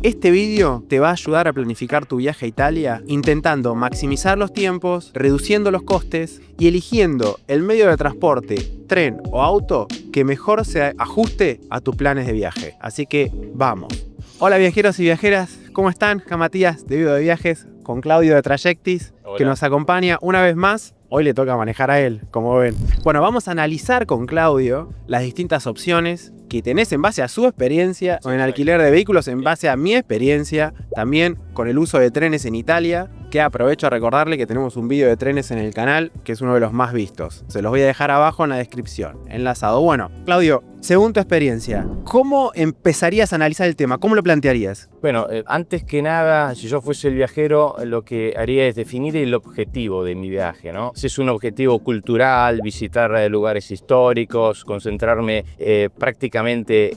Este vídeo te va a ayudar a planificar tu viaje a Italia intentando maximizar los tiempos, reduciendo los costes y eligiendo el medio de transporte, tren o auto que mejor se ajuste a tus planes de viaje. Así que vamos. Hola viajeros y viajeras, ¿cómo están? Acá Matías de Vivo de Viajes con Claudio de Trajectis, que nos acompaña una vez más. Hoy le toca manejar a él, como ven. Bueno, vamos a analizar con Claudio las distintas opciones que tenés en base a su experiencia con el alquiler de vehículos, en base a mi experiencia, también con el uso de trenes en Italia, que aprovecho a recordarle que tenemos un vídeo de trenes en el canal, que es uno de los más vistos. Se los voy a dejar abajo en la descripción, enlazado. Bueno, Claudio, según tu experiencia, ¿cómo empezarías a analizar el tema? ¿Cómo lo plantearías? Bueno, antes que nada, si yo fuese el viajero, lo que haría es definir el objetivo de mi viaje, ¿no? Si es un objetivo cultural, visitar lugares históricos, concentrarme prácticamente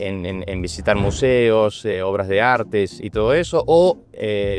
en visitar museos, obras de artes y todo eso, o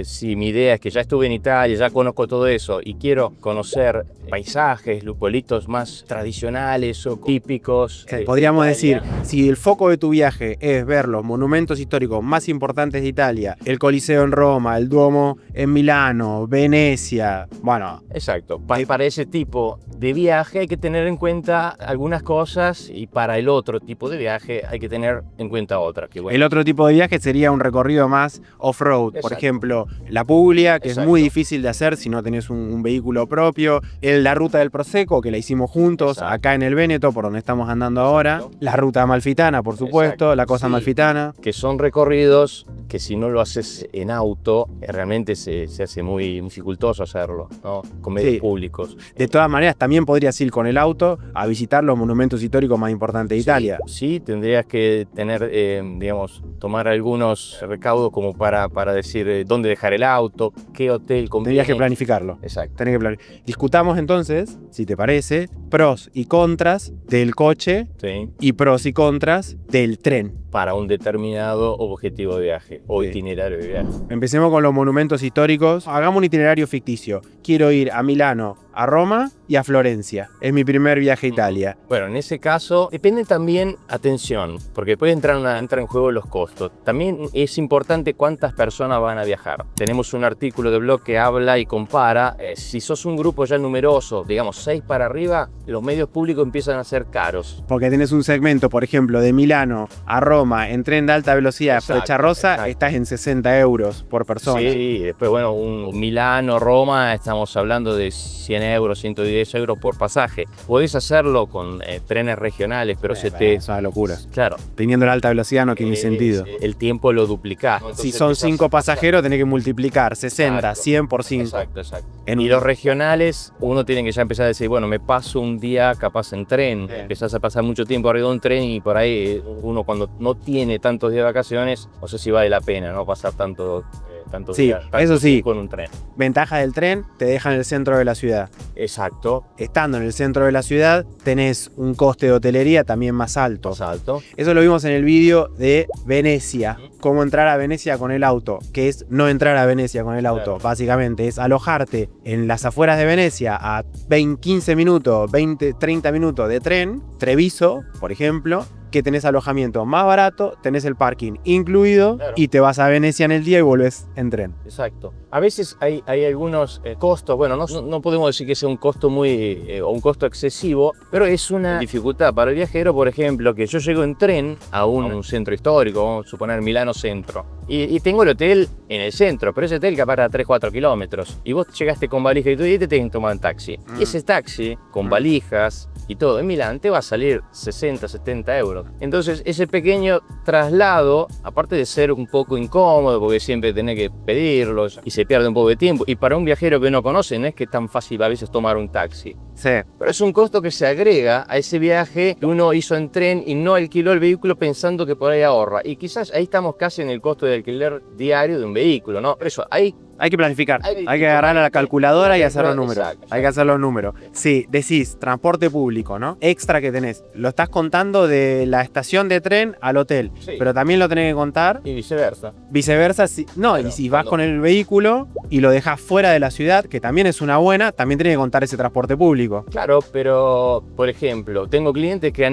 si mi idea es que ya estuve en Italia, ya conozco todo eso y quiero conocer paisajes, los pueblitos más tradicionales o típicos. Podríamos decir, si el foco de tu viaje es ver los monumentos históricos más importantes de Italia, el Coliseo en Roma, el Duomo en Milano, Venecia, bueno. Exacto, para ese tipo de viaje hay que tener en cuenta algunas cosas y para el otro tipo de viaje hay que tener en cuenta otras. Bueno. El otro tipo de viaje sería un recorrido más off-road, por ejemplo, la Puglia, que es muy difícil de hacer si no tenés un vehículo propio, la ruta del Prosecco, que la hicimos juntos, acá en el Véneto, por donde estamos andando ahora, la ruta amalfitana, por supuesto, la Costa Amalfitana. Que son recorridos que si no lo haces en auto, realmente se hace muy dificultoso hacerlo, ¿no? Con medios públicos. De todas maneras, también podrías ir con el auto a visitar los monumentos históricos más importantes de Italia. Sí, tendrías que tener, digamos, tomar algunos recaudos como para decir dónde dejar el auto, qué hotel conviene. Tendrías que planificarlo. Exacto. Discutamos entonces, si te parece, pros y contras del coche y pros y contras del tren. Para un determinado objetivo de viaje o itinerario de viaje. Empecemos con los monumentos históricos. Hagamos un itinerario ficticio. Quiero ir a Milano, a Roma y a Florencia. Es mi primer viaje a Italia. Bueno, en ese caso depende también, atención, porque puede entrar en juego los costos. También es importante cuántas personas van a viajar. Tenemos un artículo de blog que habla y compara. Si sos un grupo ya numeroso, digamos 6 para arriba, los medios públicos empiezan a ser caros. Porque tenés un segmento, por ejemplo, de Milano a Roma en tren de alta velocidad, flecha rosa, estás en 60 euros por persona. Sí, después, bueno, un Milano-Roma, estamos hablando de 100 euros, 110 euros por pasaje. Podés hacerlo con trenes regionales, pero Es una locura. Claro. Teniendo la alta velocidad no tiene sentido. El tiempo lo duplicás. Si son 5 pasajeros, tenés que multiplicar 60, 100 por 5. Exacto. Y los regionales, uno tiene que ya empezar a decir, bueno, me paso un día capaz en tren. Empezás a pasar mucho tiempo arriba de un tren y por ahí uno cuando no tiene tantos días de vacaciones, no sé si vale la pena, ¿no? Pasar tantos días eso sí, con un tren. Ventaja del tren, te deja en el centro de la ciudad. Exacto. Estando en el centro de la ciudad, tenés un coste de hotelería también más alto. Eso lo vimos en el vídeo de Venecia. Cómo entrar a Venecia con el auto, que es no entrar a Venecia con el auto. Básicamente es alojarte en las afueras de Venecia a 15 minutos, 20, 30 minutos de tren, Treviso, por ejemplo, que tenés alojamiento más barato, tenés el parking incluido y te vas a Venecia en el día y volvés en tren. Exacto. A veces hay algunos costos, bueno, no podemos decir que sea un costo o un costo excesivo, pero es una dificultad para el viajero, por ejemplo, que yo llego en tren a un centro histórico, vamos a suponer Milano Centro, y tengo el hotel en el centro, pero ese hotel capaz a 3-4 kilómetros, y vos llegaste con valija y todo, y te tenés que tomar un taxi. Y ese taxi, con valijas y todo, en Milán te va a salir 60-70 euros. Entonces ese pequeño traslado, aparte de ser un poco incómodo, porque siempre tenés que pedirlos y se pierde un poco de tiempo, y para un viajero que no conoce no es que es tan fácil a veces tomar un taxi. Pero es un costo que se agrega a ese viaje que uno hizo en tren y no alquiló el vehículo pensando que por ahí ahorra. Y quizás ahí estamos casi en el costo de alquiler diario de un vehículo, ¿no? Por eso hay que planificar, hay que agarrar a la calculadora y hacer los números. Hay que hacer los números. Sí, decís transporte público, ¿no? Extra que tenés. Lo estás contando de la estación de tren al hotel, pero también lo tenés que contar. Y viceversa. Viceversa, sí. No, y si vas con el vehículo, y lo dejas fuera de la ciudad, que también es una buena, también tiene que contar ese transporte público. Claro, pero por ejemplo, tengo clientes que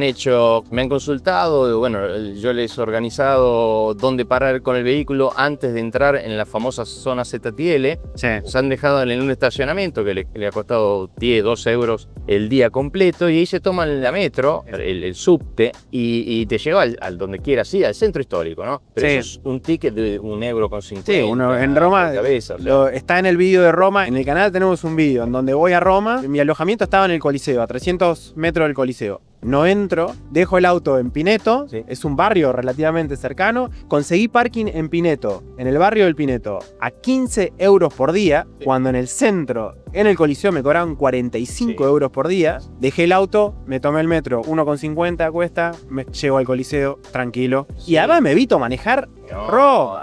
me han consultado, bueno, yo les he organizado dónde parar con el vehículo antes de entrar en la famosa zona ZTL. Sí. Se han dejado en un estacionamiento que le ha costado 10, 12 euros el día completo, y ahí se toman la metro, el subte, y te lleva al donde quieras, sí, al centro histórico, ¿no? Pero Sí. eso es un ticket de 1,50 €. Sí, en Roma, cabeza, está en el vídeo de Roma, en el canal tenemos un vídeo en donde voy a Roma, mi alojamiento estaba en el Coliseo, a 300 metros del Coliseo. No entro, dejo el auto en Pineto, Sí. es un barrio relativamente cercano, conseguí parking en Pineto, en el barrio del Pineto, a 15 euros por día, cuando en el centro, en el Coliseo me cobraban 45 Sí. euros por día, dejé el auto, me tomé el metro, 1,50 cuesta, me llego al Coliseo tranquilo, Sí. y además me evito manejar.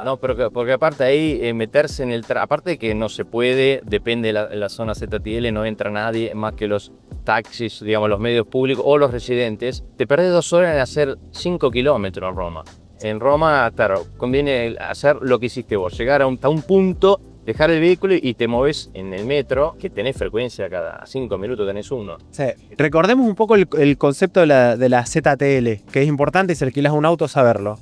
No, porque aparte ahí meterse en aparte de que no se puede, depende de la zona ZTL, no entra nadie más que los taxis, digamos, los medios públicos o los residentes. Te perdés 2 horas en hacer 5 kilómetros en Roma. En Roma, claro, conviene hacer lo que hiciste vos, llegar a un punto, dejar el vehículo y te moves en el metro, que tenés frecuencia, cada 5 minutos tenés uno. Sí. Recordemos un poco el concepto de la ZTL, que es importante si alquilas un auto saberlo.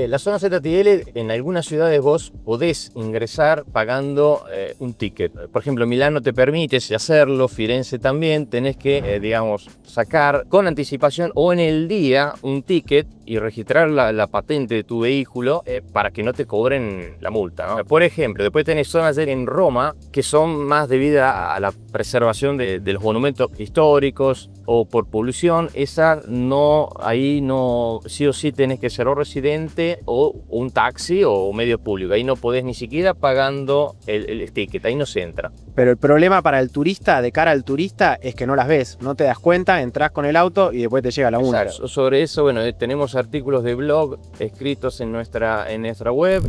La zona ZTL, en algunas ciudades vos podés ingresar pagando un ticket. Por ejemplo, Milán no te permite hacerlo, Firenze también. Tenés que, digamos, sacar con anticipación o en el día un ticket y registrar la patente de tu vehículo para que no te cobren la multa, ¿no? Por ejemplo, después tenés zonas en Roma que son más debidas a la preservación de los monumentos históricos o por polución. Esa no, ahí no, sí o sí tenés que ser o residente o un taxi o medio público. Ahí no podés ni siquiera pagando el ticket, ahí no se entra. Pero el problema para el turista, de cara al turista, es que no las ves, no te das cuenta, entras con el auto y después te llega la una. Sobre eso, bueno, tenemos artículos de blog escritos en nuestra web.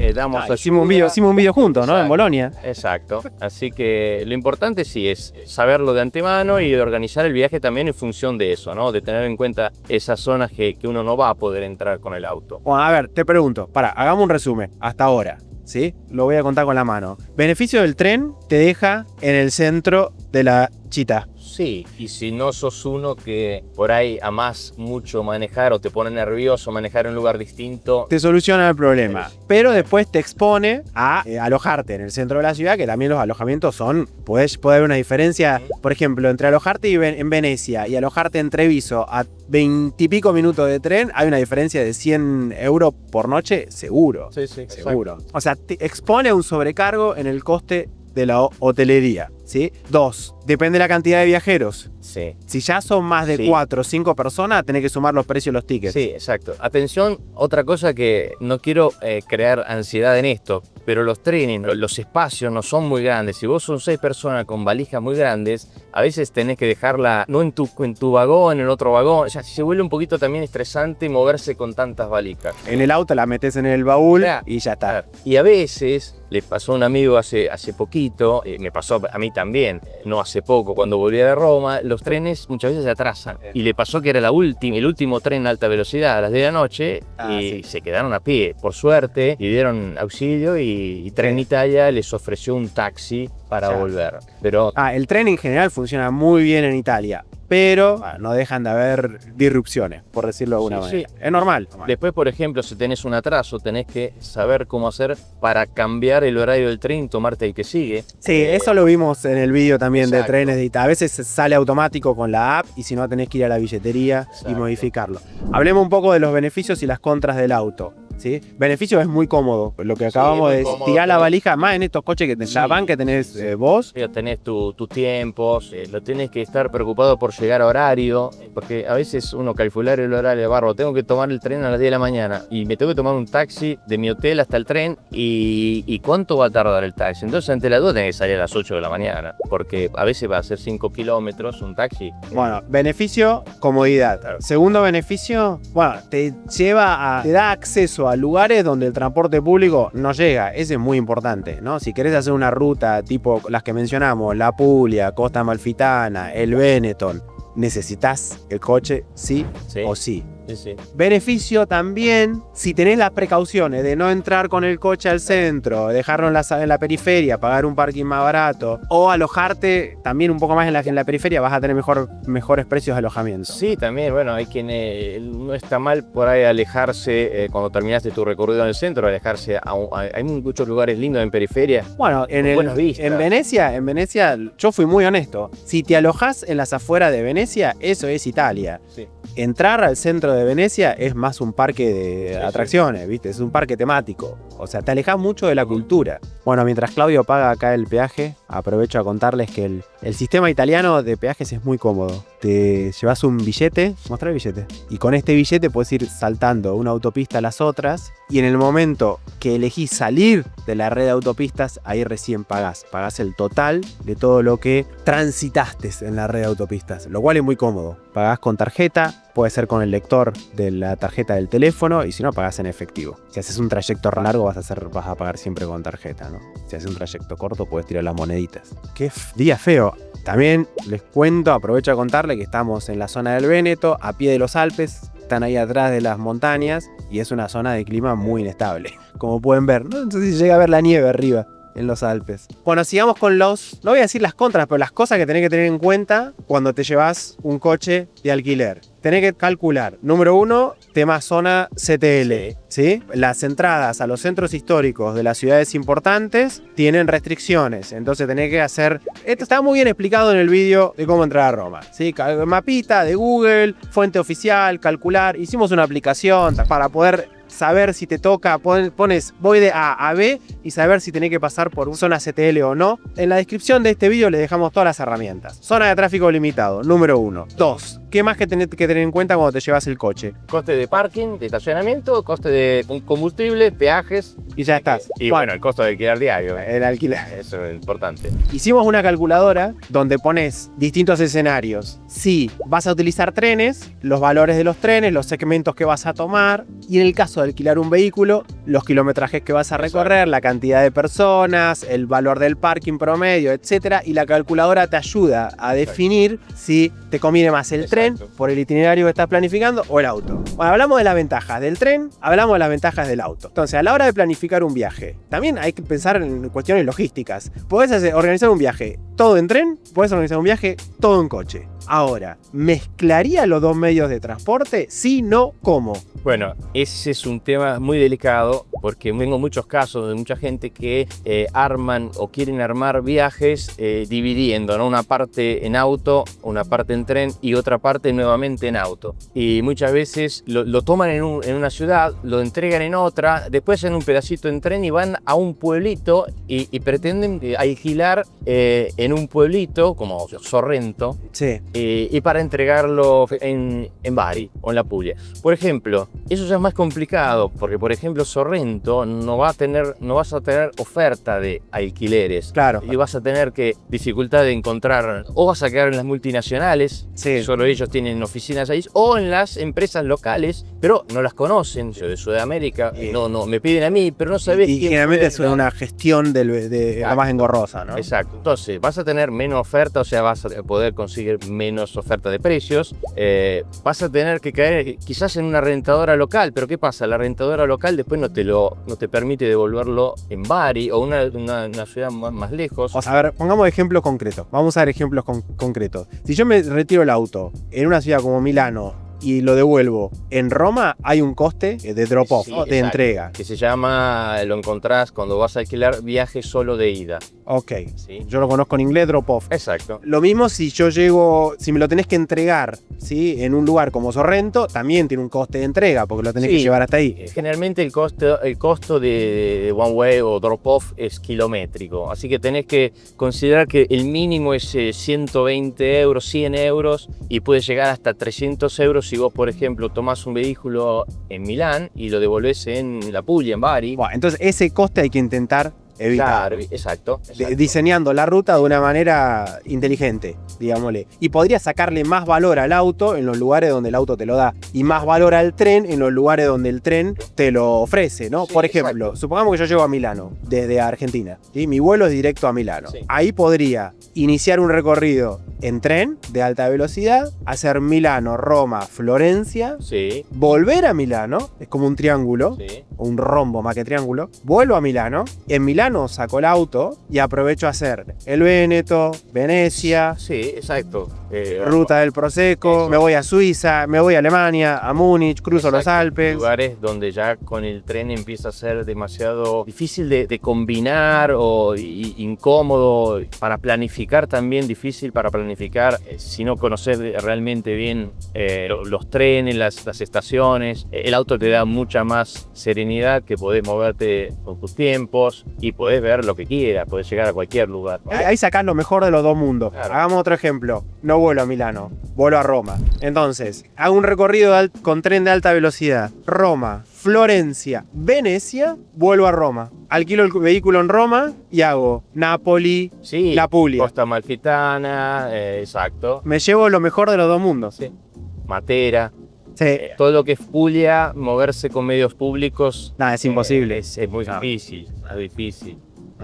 Hicimos un video juntos, ¿no? Exacto. En Bolonia. Exacto. Así que lo importante sí es saberlo de antemano y de organizar el viaje también en función de eso, ¿no? De tener en cuenta esas zonas que uno no va a poder entrar con el auto. Bueno, a ver, te pregunto, hagamos un resumen, hasta ahora, ¿sí? Lo voy a contar con la mano. Beneficio del tren te deja en el centro de la Chita. Sí, y si no sos uno que por ahí amás mucho manejar o te pone nervioso manejar en un lugar distinto, Te soluciona el problema, pero después te expone a alojarte en el centro de la ciudad, que también los alojamientos puede haber una diferencia, por ejemplo, entre alojarte en Venecia y alojarte en Treviso a 20 y pico minutos de tren, hay una diferencia de 100 euros por noche, seguro. sí, Seguro. O sea, te expone a un sobrecargo en el coste de la hotelería, ¿sí? 2. Depende de la cantidad de viajeros. Sí. Si ya son más de Sí. 4 o 5 personas, tenés que sumar los precios de los tickets. Sí, exacto. Atención, otra cosa que no quiero crear ansiedad en esto, pero los trenes, los espacios no son muy grandes. Si vos son 6 personas con valijas muy grandes, a veces tenés que dejarla no en tu vagón, en el otro vagón. O sea, se vuelve un poquito también estresante moverse con tantas valijas. En el auto la metes en el baúl Claro. y ya está. Y a veces le pasó a un amigo hace poquito, me pasó a mí también, no hace poco, cuando volví de Roma, los trenes muchas veces se atrasan. Y le pasó que era el último tren a alta velocidad a las 10 de la noche y se quedaron a pie. Por suerte, le dieron auxilio y Tren Italia les ofreció un taxi para volver. Pero El tren en general funciona muy bien en Italia, pero no dejan de haber disrupciones, por decirlo de alguna manera. Sí. Es normal. después, por ejemplo, si tenés un atraso, tenés que saber cómo hacer para cambiar el horario del tren y tomarte el que sigue. Sí, eso lo vimos en el vídeo también de Exacto. trenes de Italia. A veces sale automático con la app y si no tenés que ir a la billetería y Exacto. modificarlo. Hablemos un poco de los beneficios y las contras del auto. ¿Sí? Beneficio es muy cómodo, lo que acabamos muy de cómodo, tirar la tenés- valija, más en estos coches que Sí. la van que tenés vos. Ya tenés tus tiempos, no tenés que estar preocupado por llegar a horario, porque a veces uno calcular el horario de barro, tengo que tomar el tren a las 10 de la mañana y me tengo que tomar un taxi de mi hotel hasta el tren y ¿cuánto va a tardar el taxi? Entonces ante las 2 tenés que salir a las 8 de la mañana, porque a veces va a ser 5 kilómetros un taxi. Bueno, beneficio, comodidad. Claro. Segundo beneficio, te da acceso a lugares donde el transporte público no llega. Ese es muy importante, ¿no? Si querés hacer una ruta tipo las que mencionamos, La Puglia, Costa Amalfitana, el Benetton, necesitas el coche sí Sí. o sí. Sí, sí. Beneficio también si tenés las precauciones de no entrar con el coche al centro, dejarlo en la periferia, pagar un parking más barato o alojarte también un poco más en la periferia, vas a tener mejores precios de alojamiento. Sí, también, bueno, hay quien no está mal por ahí alejarse cuando terminaste tu recorrido en el centro, alejarse hay muchos lugares lindos en periferia. Bueno, buenas vistas. en Venecia, yo fui muy honesto. Si te alojás en las afueras de Venecia, eso es Italia. Sí. Entrar al centro de Venecia es más un parque de atracciones, ¿viste? Es un parque temático. O sea, te alejás mucho de la cultura. Bueno, mientras Claudio paga acá el peaje, aprovecho a contarles que el sistema italiano de peajes es muy cómodo. Te llevas un billete, mostrá el billete, y con este billete puedes ir saltando una autopista a las otras, y en el momento que elegís salir de la red de autopistas, ahí recién pagás el total de todo lo que transitaste en la red de autopistas, lo cual es muy cómodo. Pagás con tarjeta, puede ser con el lector de la tarjeta del teléfono, y si no, pagás en efectivo. Si haces un trayecto largo, vas a pagar siempre con tarjeta, ¿no? Si haces un trayecto corto, puedes tirar las moneditas. ¡Qué día feo! También les cuento, aprovecho a contarle que estamos en la zona del Véneto, a pie de los Alpes, están ahí atrás de las montañas, y es una zona de clima muy inestable. Como pueden ver, no sé si llega a ver la nieve arriba en los Alpes. Bueno, sigamos con no voy a decir las contras, pero las cosas que tenés que tener en cuenta cuando te llevas un coche de alquiler. Tenés que calcular, número 1, tema zona CTL, ¿sí? Las entradas a los centros históricos de las ciudades importantes tienen restricciones, entonces tenés que hacer... Esto está muy bien explicado en el vídeo de cómo entrar a Roma, ¿sí? Mapita de Google, fuente oficial, calcular. Hicimos una aplicación para poder saber si te toca, pones voy de A a B y saber si tenés que pasar por una zona CTL o no. En la descripción de este vídeo les dejamos todas las herramientas. Zona de tráfico limitado, número 1. 2. ¿Qué más que tenés que tener en cuenta cuando te llevas el coche? Coste de parking, de estacionamiento, coste de combustible, peajes. Y ya estás. Y bueno, el costo de alquiler diario. El alquiler. Eso es importante. Hicimos una calculadora donde pones distintos escenarios. Si vas a utilizar trenes, los valores de los trenes, los segmentos que vas a tomar, y en el caso de alquilar un vehículo, los kilometrajes que vas a recorrer, la cantidad de personas, el valor del parking promedio, etc. Y la calculadora te ayuda a definir si te conviene más el tren por el itinerario que estás planificando o el auto. Bueno, hablamos de las ventajas del tren, hablamos de las ventajas del auto. Entonces, a la hora de planificar un viaje, también hay que pensar en cuestiones logísticas. Podés organizar un viaje todo en tren, podés organizar un viaje todo en coche. Ahora, ¿mezclaría los dos medios de transporte? Sí, no, ¿cómo? Bueno, ese es un tema muy delicado porque tengo muchos casos de mucha gente que arman o quieren armar viajes dividiendo, ¿no? Una parte en auto, una parte en tren y otra parte nuevamente en auto. Y muchas veces lo toman en una ciudad, lo entregan en otra, después en un pedacito en tren y van a un pueblito y pretenden alquilar en un pueblito como Sorrento. Sí. Y para entregarlo en Bari o en la Puglia. Por ejemplo, eso ya es más complicado porque, por ejemplo, Sorrento no vas a tener oferta de alquileres. Claro. Y vas a tener dificultad de encontrar, o vas a quedar en las multinacionales, sí, solo ellos tienen oficinas ahí, o en las empresas locales, pero no las conocen. Yo de Sudamérica, no me piden a mí, pero no sabés y generalmente es una gestión la más engorrosa, ¿no? Exacto. Entonces, vas a tener menos oferta, o sea, vas a poder conseguir menos oferta de precios, vas a tener que caer quizás en una rentadora local, pero ¿qué pasa? La rentadora local después no te permite devolverlo en Bari o una ciudad más lejos. O sea, a ver, pongamos ejemplos concretos. Vamos a dar ejemplos concretos. Si yo me retiro el auto en una ciudad como Milano y lo devuelvo en Roma, hay un coste de drop-off, ¿no? De entrega. Que se llama, lo encontrás cuando vas a alquilar viaje solo de ida. Ok, ¿Sí? Yo lo conozco en inglés, drop-off. Exacto. Lo mismo si si me lo tenés que entregar, ¿sí? En un lugar como Sorrento, también tiene un coste de entrega, porque lo tenés que llevar hasta ahí. Generalmente el costo de one way o drop-off es kilométrico, así que tenés que considerar que el mínimo es 120 euros, 100 euros, y puede llegar hasta 300 euros si vos, por ejemplo, tomás un vehículo en Milán y lo devolvés en la Puglia, en Bari. Bueno, entonces ese coste hay que intentar evitar. Claro, exacto. Diseñando la ruta de una manera inteligente, digámosle. Y podría sacarle más valor al auto en los lugares donde el auto te lo da, y más valor al tren en los lugares donde el tren te lo ofrece, ¿no? Sí, por ejemplo, exacto. Supongamos que yo llego a Milano desde Argentina, ¿sí? Mi vuelo es directo a Milano. Sí. Ahí podría iniciar un recorrido en tren de alta velocidad, hacer Milano, Roma, Florencia, Sí, volver a Milano, es como un triángulo, sí. o un rombo más que triángulo, vuelvo a Milano, en Milano saco el auto y aprovecho a hacer el Véneto, Venecia, Sí, exacto. ruta del Prosecco, Eso. me voy a Suiza, me voy a Alemania, a Múnich, cruzo los Exacto. Alpes. Lugares donde ya con el tren empieza a ser demasiado difícil de combinar o incómodo para planificar, también difícil para planificar si no conoces realmente bien los trenes, las estaciones. El auto te da mucha más serenidad, que podés moverte con tus tiempos y podés ver lo que quieras, podés llegar a cualquier lugar. Ahí sacás lo mejor de los dos mundos. Claro. Hagamos otro ejemplo. No vuelo a Milano, vuelo a Roma. Entonces, hago un recorrido con tren de alta velocidad. Roma, Florencia, Venecia, vuelvo a Roma. Alquilo el vehículo en Roma y hago Nápoli, Sí, La Puglia. Costa Amalfitana, exacto. Me llevo lo mejor de los dos mundos. Sí. Matera. Sí. Todo lo que es Puglia, moverse con medios públicos. Nada, es imposible. Es muy difícil, es difícil.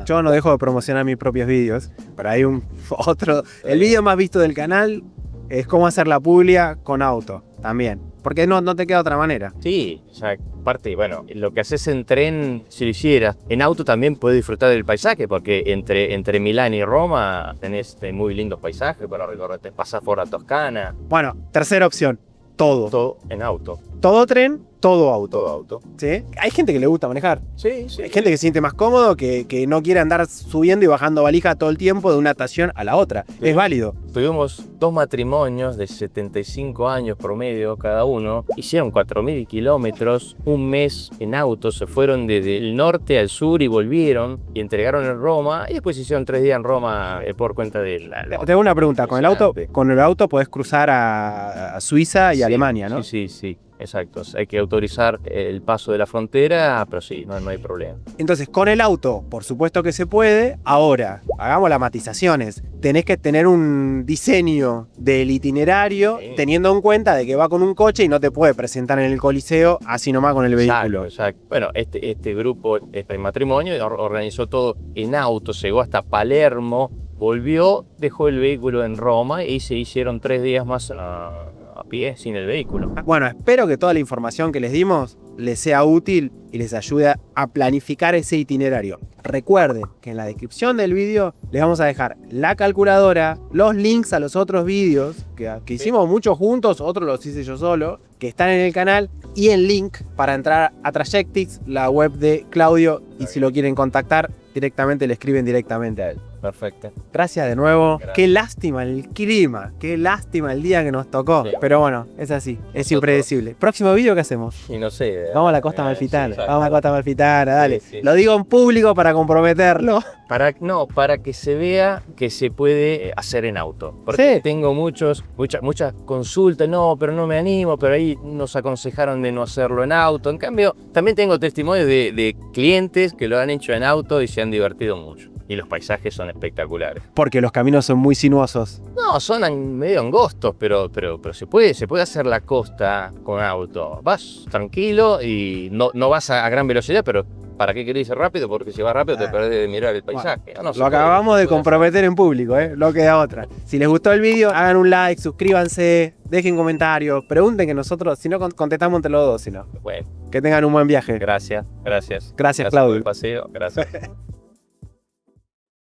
Yo no dejo de promocionar mis propios vídeos, pero hay un otro. El vídeo más visto del canal es cómo hacer la Puglia con auto, también. Porque no te queda otra manera. Sí, o sea, aparte, bueno, lo que haces en tren, si lo hicieras, en auto también puedes disfrutar del paisaje, porque entre Milán y Roma tenés muy lindos paisajes para recorrer. Te pasas por la Toscana, Bueno, tercera opción, todo. todo en auto. Todo tren, todo auto. Todo auto. ¿Sí? Hay gente que le gusta manejar. Sí, sí. Hay gente que se siente más cómodo, que no quiere andar subiendo y bajando valija todo el tiempo de una estación a la otra. Sí. Es válido. Tuvimos 2 matrimonios de 75 años promedio cada uno. Hicieron 4.000 kilómetros, un mes en auto. Se fueron desde el norte al sur y volvieron y entregaron en Roma. Y después hicieron 3 días en Roma por cuenta de Te hago una pregunta. Impresionante. Con el auto podés cruzar a Suiza y Sí, Alemania, ¿no? Sí. Exacto. Hay que autorizar el paso de la frontera, pero sí, no hay problema. Entonces, con el auto, por supuesto que se puede. Ahora, hagamos las matizaciones. Tenés que tener un diseño del itinerario, Sí. teniendo en cuenta de que va con un coche y no te puede presentar en el Coliseo así nomás con el vehículo. Exacto. Bueno, este grupo, este matrimonio, organizó todo en auto, llegó hasta Palermo, volvió, dejó el vehículo en Roma y se hicieron 3 días más a pie sin el vehículo. Bueno, espero que toda la información que les dimos les sea útil y les ayude a planificar ese itinerario. Recuerden que en la descripción del vídeo les vamos a dejar la calculadora, los links a los otros vídeos que hicimos muchos juntos, otros los hice yo solo, que están en el canal, y el link para entrar a Trajectix, la web de Claudio, y si lo quieren contactar directamente le escriben directamente a él. Perfecto. Gracias de nuevo. Gracias. Qué lástima el clima, qué lástima el día que nos tocó. Sí. Pero bueno, es así, es Nosotros- impredecible. Próximo vídeo, ¿qué hacemos? Y no sé. Vamos a la Costa Amalfitana. Vamos a la Costa Amalfitana, dale. Sí. Lo digo en público para comprometerlo. Para que se vea que se puede hacer en auto. Porque Sí. tengo muchas consultas, no, pero no me animo, pero ahí nos aconsejaron de no hacerlo en auto. En cambio, también tengo testimonios de clientes que lo han hecho en auto y se han divertido mucho. Y los paisajes son espectaculares. Porque los caminos son muy sinuosos. No, son medio angostos, pero se puede hacer la costa con auto. Vas tranquilo y no vas a gran velocidad, pero ¿para qué querés ir rápido? Porque si vas rápido te perdés de mirar el paisaje. No, se Lo puede, acabamos se de puede comprometer en público, no queda otra. Si les gustó el vídeo, hagan un like, suscríbanse, dejen comentarios, pregunten que nosotros, si no contestamos entre los dos, si no. hacer. Bueno, Que tengan un buen viaje. gracias. Gracias, Claudio. por el paseo, gracias.